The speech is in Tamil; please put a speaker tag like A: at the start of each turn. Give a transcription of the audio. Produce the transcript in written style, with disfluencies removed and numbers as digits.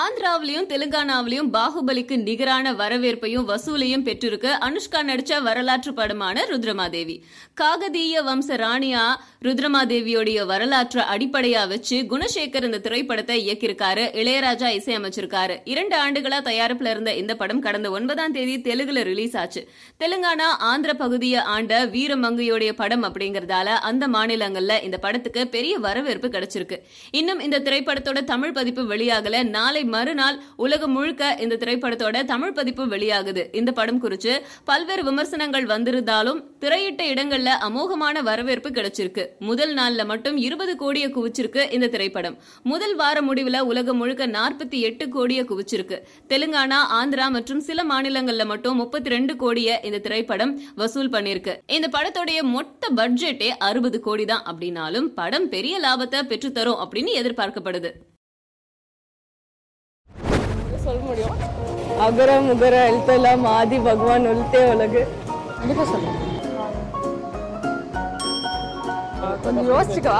A: ஆந்திராவிலையும் தெலுங்கானாவிலையும் பாகுபலிக்கு நிகரான வரவேற்பையும் வசூலையும் பெற்றிருக்கு அனுஷ்கா நடிச்ச வரலாற்று படமான ருத்ரமாதேவி. காகதீய வம்ச ராணியா ருத்ரமாதேவியோடைய வரலாற்று அடிப்படையா வச்சு குணசேகர் இந்த திரைப்படத்தை இயக்கியிருக்காரு. இளையராஜா இசையமைச்சிருக்காரு. 2 ஆண்டுகளா தயாரிப்புல இருந்த இந்த படம் கடந்த 9ஆம் தேதி தெலுங்குல ரிலீஸ் ஆச்சு. தெலுங்கானா ஆந்திர பகுதியை ஆண்ட வீரமங்கையோடைய படம் அப்படிங்கறதால அந்த மாநிலங்கள்ல இந்த படத்துக்கு பெரிய வரவேற்பு கிடைச்சிருக்கு. இன்னும் இந்த திரைப்படத்தோட தமிழ் பதிப்பு வெளியாகல. நாளை மறுநாள் உலகம் முழுக்க இந்த திரைப்படத்தோட தமிழ் பதிப்பு வெளியாகுது. இந்த படம் குறித்து பல்வேறு விமர்சனங்கள் வந்திருந்தாலும் திரையிட்ட இடங்கள்ல அமோகமான வரவேற்பு கிடைச்சிருக்கு. முதல் நாள்ல மட்டும் 20 கோடியை குவிச்சிருக்கு இந்த திரைப்படம். முதல் வார முடிவுல உலகம் முழுக்க 48 கோடியை குவிச்சிருக்கு. தெலுங்கானா, ஆந்திரா மற்றும் சில மாநிலங்கள்ல மட்டும் 32 கோடியை இந்த திரைப்படம் வசூல் பண்ணிருக்கு. இந்த படத்தோடைய மொத்த பட்ஜெட்டே 60 கோடி தான். அப்படின்னாலும் படம் பெரிய லாபத்தை பெற்றுத்தரும் அப்படின்னு எதிர்பார்க்கப்படுது.
B: சொல்ல முடியும். அகர முகர எழுத்தெல்லாம் ஆதி பகவான் ஒலித்தே உலகு. கண்டிப்பா சொல்லுங்க. கொஞ்சம் யோசிச்சுக்கா.